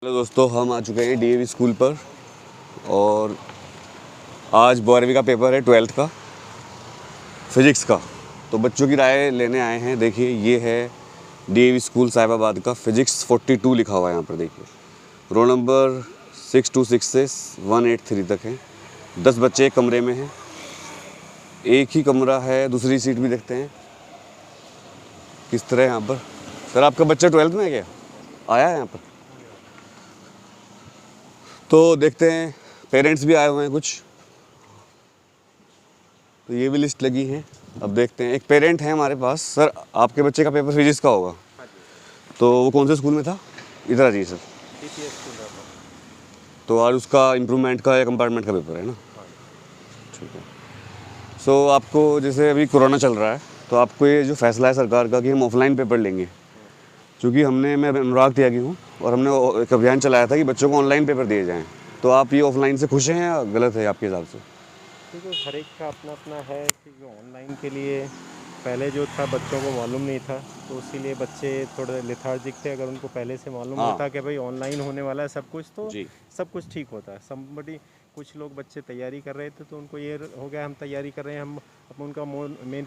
Hello दोस्तों, हम आ चुके हैं डीएवी स्कूल पर और आज 12वीं का पेपर है, 12th का फिज़िक्स का। तो बच्चों की राय लेने आए हैं। देखिए, ये है डीएवी स्कूल साहिबाबाद का। फिज़िक्स 42 लिखा हुआ है यहाँ पर। देखिए, रोल नंबर 626 से 183 तक है। 10 बच्चे एक कमरे में हैं। एक ही कमरा है, दूसरी सीट भी देखते हैं किस तरह है यहाँ पर। सर, आपका बच्चा 12th में है क्या? आया है यहाँ पर? तो देखते हैं, पेरेंट्स भी आए हुए हैं कुछ। तो ये भी लिस्ट लगी है। अब देखते हैं, एक पेरेंट है हमारे पास। सर, आपके बच्चे का पेपर फिजिक्स का होगा? हाँ जी। तो वो कौन से स्कूल में था? इधर आ जाइए सर। DPS स्कूल रहता। तो आज उसका इम्प्रूवमेंट का या कंपार्टमेंट का पेपर है ना? हाँ। ठीक है। सो आपको, जैसे अभी कोरोना चल रहा है, तो आपको ये जो फैसला है सरकार का कि हम ऑफलाइन पेपर लेंगे, क्योंकि मैं अनुराग त्यागी हूँ और हमने एक अभियान चलाया था कि बच्चों को ऑनलाइन पेपर दिए जाएँ। तो आप ये ऑफलाइन से खुश हैं या गलत है आपके हिसाब से? क्योंकि हर एक का अपना अपना है कि जो ऑनलाइन के लिए पहले जो था बच्चों को मालूम नहीं था, तो इसीलिए बच्चे थोड़े लेथार्जिक थे। अगर उनको पहले से मालूम हाँ। होता कि भाई ऑनलाइन होने वाला है सब कुछ, तो जी। सब कुछ ठीक होता है। समबडी कुछ लोग बच्चे तैयारी कर रहे थे, तो उनको ये हो गया हम तैयारी कर रहे हैं, हम अब उनका मेन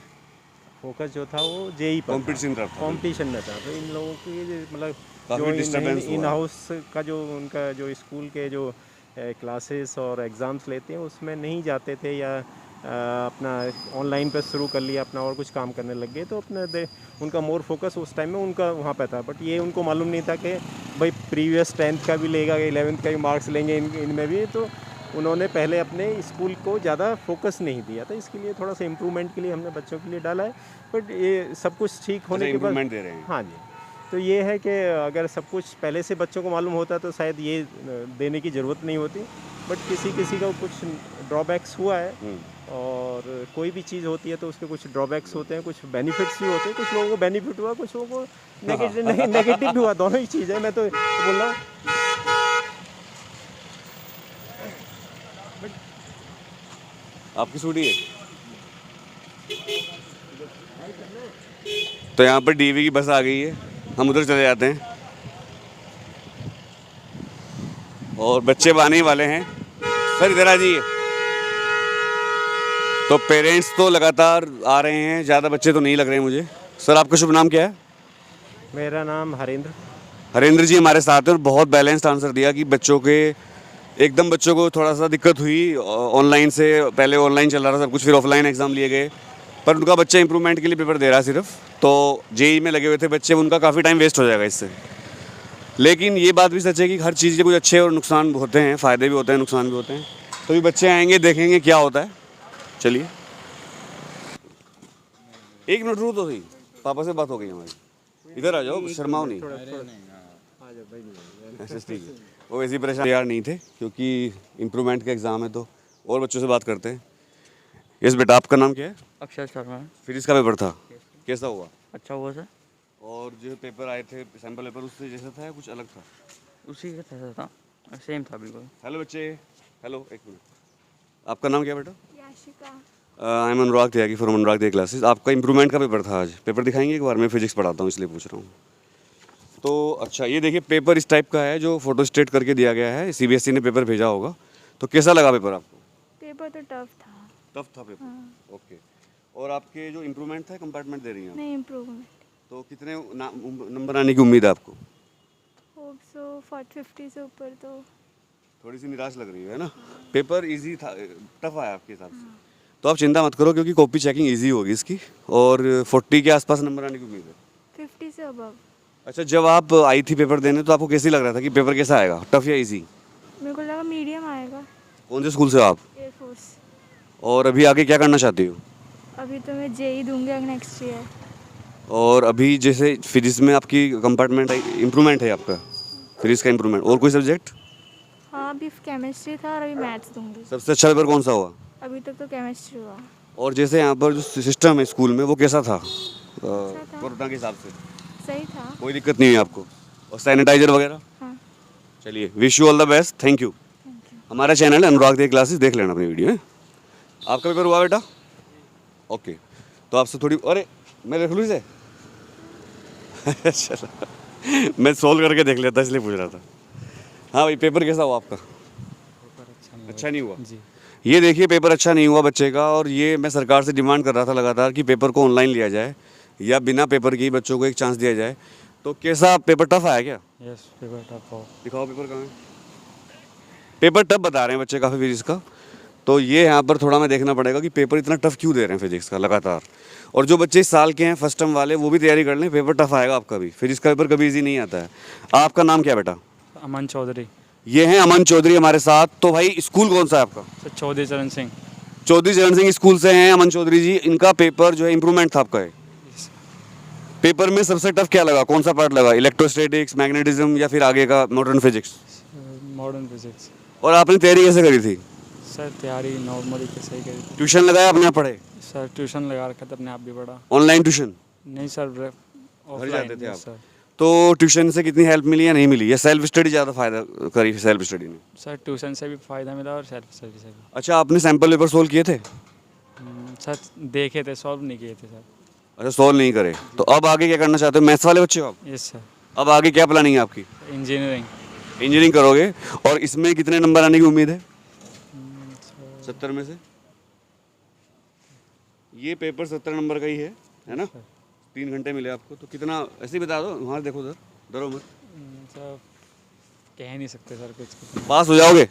फोकस जो था वो जेई पर कंपटीशन में था। तो इन लोगों की मतलब जो इन हाउस का जो उनका जो स्कूल के जो क्लासेस और एग्ज़ाम्स लेते हैं उसमें नहीं जाते थे, या अपना ऑनलाइन पे शुरू कर लिया अपना और कुछ काम करने लग गए। तो उनका मोर फोकस उस टाइम में उनका वहाँ पे था। बट ये उनको मालूम नहीं था कि भाई प्रीवियस 10th का भी लेगा, 11th का भी मार्क्स लेंगे इनमें भी। तो उन्होंने पहले अपने स्कूल को ज़्यादा फोकस नहीं दिया था। इसके लिए थोड़ा सा इम्प्रूवमेंट के लिए हमने बच्चों के लिए डाला है। बट ये सब कुछ ठीक होने के बाद दे रहे हैं। हाँ जी। तो ये है कि अगर सब कुछ पहले से बच्चों को मालूम होता तो शायद ये देने की ज़रूरत नहीं होती। बट किसी का कुछ ड्रॉबैक्स हुआ है, और कोई भी चीज़ होती है तो उसके कुछ ड्रॉबैक्स होते हैं, कुछ बेनिफिट्स भी होते हैं। कुछ लोगों को बेनिफिट हुआ, कुछ लोगों को नेगेटिव भी हुआ। दोनों ही चीज़ है। मैं तो बोल रहा हूँ आपकी स्कूटी है? तो यहाँ पर डीवी की बस आ गई है, हम उधर चले जाते हैं और बच्चे आने ही वाले हैं। सर, इधर आ जाइए। तो पेरेंट्स तो लगातार आ रहे हैं, ज़्यादा बच्चे तो नहीं लग रहे हैं मुझे। सर, आपका शुभ नाम क्या है? मेरा नाम हरेंद्र। हरेंद्र जी हमारे साथ हैं और बहुत बैलेंस्ड आंसर दिया कि बच्चों को थोड़ा सा दिक्कत हुई ऑनलाइन से। पहले ऑनलाइन चल रहा था सब कुछ, फिर ऑफलाइन एग्ज़ाम लिए गए, पर उनका बच्चा इंप्रूवमेंट के लिए पेपर दे रहा है सिर्फ। तो जेई में लगे हुए थे बच्चे, उनका काफ़ी टाइम वेस्ट हो जाएगा इससे। लेकिन ये बात भी सच है कि हर चीज़ के कुछ अच्छे और नुकसान होते हैं, फ़ायदे भी होते हैं, नुकसान भी होते हैं। तो भी बच्चे आएंगे, देखेंगे क्या होता है। चलिए, एक मिनट रुको तो सही, पापा से बात हो गई हमारी। इधर आ जाओ, शर्माओ नहीं। ऐसे ठीक है। वो ऐसी परेशान तैयार नहीं थे क्योंकि इम्प्रूवमेंट का एग्ज़ाम है। तो और बच्चों से बात करते हैं। यस बेटा, आपका नाम क्या है? अक्षय शर्मा। फिर इसका पेपर था, कैसा हुआ? अच्छा हुआ सर। और जो पेपर आए थे, सैम्पल पेपर, उससे जैसा था या कुछ अलग था? उसी के तरह था, सेम था बिल्कुल। हेलो बच्चे, हेलो, एक मिनट। आपका नाम क्या बेटा? Yashika. I am Anurag Tyagi from Anurag Tyagi classes. आपका इम्प्रूवमेंट का पेपर था आज, पेपर दिखाएंगे एक बार? मैं फिजिक्स पढ़ाता हूँ इसलिए पूछ रहा हूँ। तो अच्छा, ये देखिए पेपर इस टाइप का है जो फोटो स्टेट करके दिया गया है। सीबीएसई ने पेपर भेजा होगा। तो कैसा लगा पेपर आपको? पेपर तो टफ था। टफ था पेपर? ओके। और आपके जो इम्प्रूवमेंट था, कंपार्टमेंट दे रही हैं आप? नहीं, इम्प्रूवमेंट। तो कितने नंबर आने की उम्मीद है आपको? होप सो 50 से ऊपर। तो थोड़ी सी निराश लग रही है ना? पेपर इजी था, टफ आया आपके हिसाब से? तो आप चिंता मत करो क्योंकि कॉपी चेकिंग इजी होगी इसकी, और 40 के आसपास नंबर आने की उम्मीद है। 50 से अबव। अच्छा, जब आप आई थी पेपर देने तो आपको कैसी लग रहा था कि पेपर कैसा आएगा, टफ या इजी? मेरे को लगा मीडियम आएगा। कौन से स्कूल से हो आप? एयरफोर्स। और अभी आगे क्या करना चाहती हो? अभी तो मैं जेई दूंगी नेक्स्ट ईयर। और अभी जैसे फिजिक्स में आपकी कंपार्टमेंट इम्प्रूवमेंट है आपका, फिजिक्स का इम्प्रूवमेंट, और कोई सब्जेक्ट? हाँ, अभी केमिस्ट्री था और अभी मैथ्स दूंगी। सबसे अच्छा पेपर कौन सा हुआ? अभी तक तो केमिस्ट्री हुआ। और जैसे यहाँ पर जो सिस्टम है स्कूल में, वो कैसा था था। कोरोना के हिसाब से? सही था। कोई दिक्कत नहीं हुई आपको? और सैनिटाइजर वगैरह? हाँ। चलिए, wish you all the best, thank you. हमारा चैनल है अनुराग त्यागी क्लासेस, देख लेना अपनी वीडियो है। आपका पेपर हुआ बेटा? ओके। तो आपसे थोड़ी, अरे मैं देख लूँ इसे? चलो, मैं सोल्व करके देख लेता इसलिए पूछ रहा था। हाँ भाई, पेपर कैसा हुआ आपका? अच्छा नहीं हुआ जी। ये देखिए, पेपर अच्छा नहीं हुआ बच्चे का, और ये मैं सरकार से डिमांड कर रहा था लगातार कि पेपर को ऑनलाइन लिया जाए या बिना पेपर के ही बच्चों को एक चांस दिया जाए। तो कैसा, पेपर टफ आया क्या? यस, पेपर टफ हो। दिखाओ पेपर कहाँ है। पेपर टफ बता रहे हैं बच्चे काफ़ी फिजिक्स का। तो ये यहाँ पर थोड़ा मैं देखना पड़ेगा कि पेपर इतना टफ क्यों दे रहे हैं फिजिक्स का लगातार। और जो बच्चे इस साल के हैं फर्स्ट टर्म वाले, वो भी तैयारी कर लें, पेपर टफ आएगा आपका भी। फिजिक्स का पेपर कभी ईजी नहीं आता है। आपका नाम क्या है बेटा? अमन चौधरी। ये हैं अमन चौधरी हमारे साथ। तो भाई स्कूल कौन सा है आपका? सर चौधरी चरण सिंह। चौधरी चरण सिंह स्कूल से हैं अमन चौधरी जी। इनका पेपर जो है इम्प्रूवमेंट था आपका है। पेपर में सबसे टफ क्या लगा, कौन सा पार्ट लगा? इलेक्ट्रोस्टैटिक्स, मैग्नेटिज्म, या फिर आगे का मॉडर्न फिजिक्स? Modern physics. और आपने तैयारी कैसे करी थी? सर तैयारी नॉर्मली कैसे ही करी। ट्यूशन लगाया, अपने आप पढ़े? सर ट्यूशन लगा रखा था, अपने आप भी पढ़ा। Online tuition? नहीं सर, ऑफलाइन जाते थे आप? सर। तो ट्यूशन से कितनी हेल्प मिली या नहीं मिली, या सेल्फ स्टडी ज़्यादा फायदा करी सेल्फ स्टडी ने? सर ट्यूशन से भी फ़ायदा मिला और सेल्फ स्टडी से भी। अच्छा, आपने सैम्पल पेपर सोल्व किए थे? सर देखे थे, सॉल्व नहीं किए थे सर। अच्छा, सोल्व नहीं करे। तो अब आगे क्या करना चाहते हो? मैथ्स वाले बच्चे हो आप? Yes sir. अब आगे क्या प्लानिंग है आपकी? इंजीनियरिंग। इंजीनियरिंग करोगे। और इसमें कितने नंबर आने की उम्मीद है? 70 में से? ये पेपर 70 नंबर का ही है ना? 3 घंटे मिले आपको, तो कितना ऐसे ही बता दो। वहाँ देखो सर, डरो मत। सर कह नहीं सकते सर कुछ। पास हो जाओगे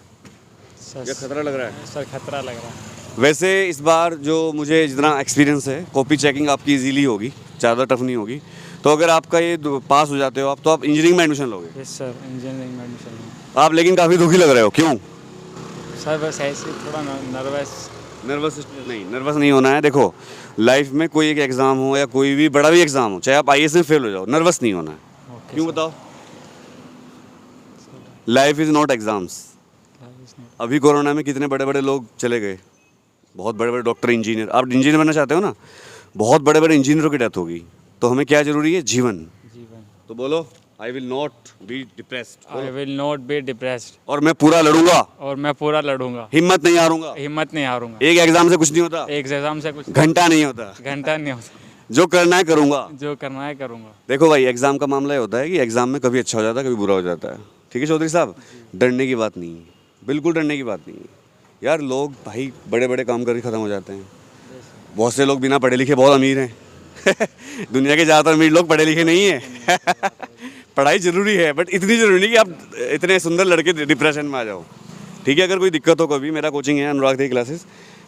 सर या खतरा लग रहा है? सर खतरा लग रहा है। वैसे इस बार जो मुझे जितना एक्सपीरियंस है, कॉपी चेकिंग आपकी इजीली होगी, ज़्यादा टफ नहीं होगी। तो अगर आपका ये पास हो जाते हो आप, तो आप इंजीनियरिंग में एडमिशन लोगे? यस सर, इंजीनियरिंग में एडमिशन। आप लेकिन काफ़ी दुखी लग रहे हो, क्यों? सर बस ऐसे थोड़ा नर्वस। नर्वस नहीं होना है। देखो, लाइफ में कोई एक एग्ज़ाम हो या कोई भी बड़ा भी एग्ज़ाम हो, चाहे आप IAS में फेल हो जाओ, नर्वस नहीं होना है। क्यों बताओ? Life is not exams. अभी कोरोना में कितने बड़े बड़े लोग चले गए, बहुत बड़े बड़े डॉक्टर, इंजीनियर। आप इंजीनियर बनना चाहते हो ना, बहुत बड़े बड़े इंजीनियरों की डेथ होगी। तो हमें क्या ज़रूरी है? जीवन। तो बोलो, I will not be depressed. I will not be depressed. और मैं पूरा लड़ूंगा। और मैं पूरा लड़ूंगा। हिम्मत नहीं हारूंगा। हिम्मत नहीं हारूंगा। एक एग्जाम से कुछ नहीं होता। एक एग्जाम से कुछ घंटा नहीं होता। घंटा नहीं होता। जो करना है करूंगा। जो करना है करूंगा। देखो भाई, एग्जाम का मामला ये होता है कि एग्जाम में कभी अच्छा हो जाता है, कभी बुरा हो जाता है। ठीक है चौधरी साहब, डरने की बात नहीं है, बिल्कुल डरने की बात नहीं है यार। लोग भाई बड़े बड़े काम करके ख़त्म हो जाते हैं। बहुत से लोग बिना पढ़े लिखे बहुत अमीर हैं। दुनिया के ज़्यादातर अमीर लोग पढ़े लिखे नहीं हैं। पढ़ाई ज़रूरी है, बट इतनी ज़रूरी नहीं कि आप इतने सुंदर लड़के डिप्रेशन में आ जाओ। ठीक है, अगर कोई दिक्कत हो कभी, मेरा कोचिंग है अनुराग थे क्लासेस,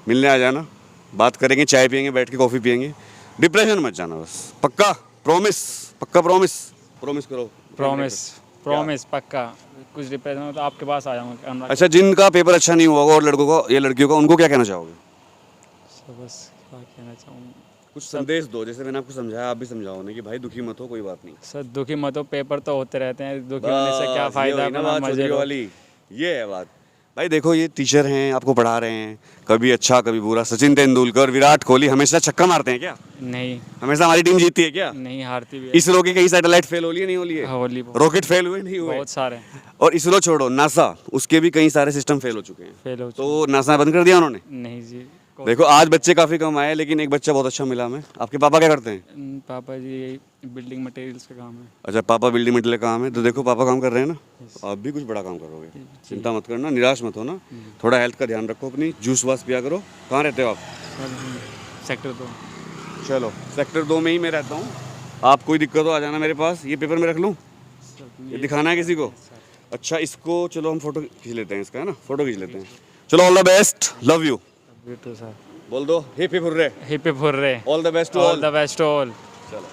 मिलने आ जाना, बात करेंगे, चाय पियेंगे, बैठ के कॉफ़ी पियेंगे। डिप्रेशन मत जाना बस, पक्का प्रॉमिस? पक्का प्रॉमिस? प्रॉमिस करो। प्रॉमिस पक्का। कुछ डिप्रेशन हो तो आपके पास आ जाऊँगा। अच्छा, जिनका पेपर अच्छा नहीं हुआ होगा और लड़कों का या लड़कियों का, उनको क्या कहना चाहोगे? बस क्या कहना चाहूँगा, कुछ संदेश दो, जैसे मैंने आपको समझाया, आप भी समझाओ ना कि भाई दुखी मत हो, कोई बात नहीं। सर दुखी मत हो, पेपर तो होते रहते हैं, दुखी होने से क्या फ़ायदा। अपना मजे लो। वाली ये है बात। भाई देखो, ये टीचर हैं, आपको पढ़ा रहे हैं, कभी अच्छा कभी बुरा। सचिन तेंदुलकर, विराट कोहली हमेशा छक्का मारते हैं क्या? नहीं, हमेशा हमारी टीम जीतती है क्या? नहीं हारती भी है। इसरो के कई सैटेलाइट फेल हो लिए, नहीं हो लिए? होली रॉकेट फेल हुए, नहीं हुए? बहुत सारे और इसरो छोड़ो, नासा, उसके भी कई सारे सिस्टम फेल हो चुके हैं। फेल हो तो नासा बंद कर दिया उन्होंने? नहीं जी। देखो, आज बच्चे काफ़ी कम आए, लेकिन एक बच्चा बहुत अच्छा मिला हमें। आपके पापा क्या करते हैं? पापा जी बिल्डिंग मटेरियल्स का काम है। अच्छा, पापा बिल्डिंग मटेरियल का काम है। तो देखो, पापा काम कर रहे हैं ना, आप भी कुछ बड़ा काम करोगे। चिंता मत करना, निराश मत होना, थोड़ा हेल्थ का ध्यान रखो अपनी, जूस वास पिया करो। कहाँ रहते हो आप? सेक्टर 2। चलो, सेक्टर 2 में ही मैं रहता हूँ। आप कोई दिक्कत हो आ जाना मेरे पास। ये पेपर में रख लूँ, ये दिखाना है किसी को? अच्छा, इसको चलो हम फोटो खींच लेते हैं, इसका है ना, फोटो खींच लेते हैं। चलो, all the best, love you sir बोल दो। Hip hip hurray, hip hip hurray, all the best to all all. The best to all. चलो।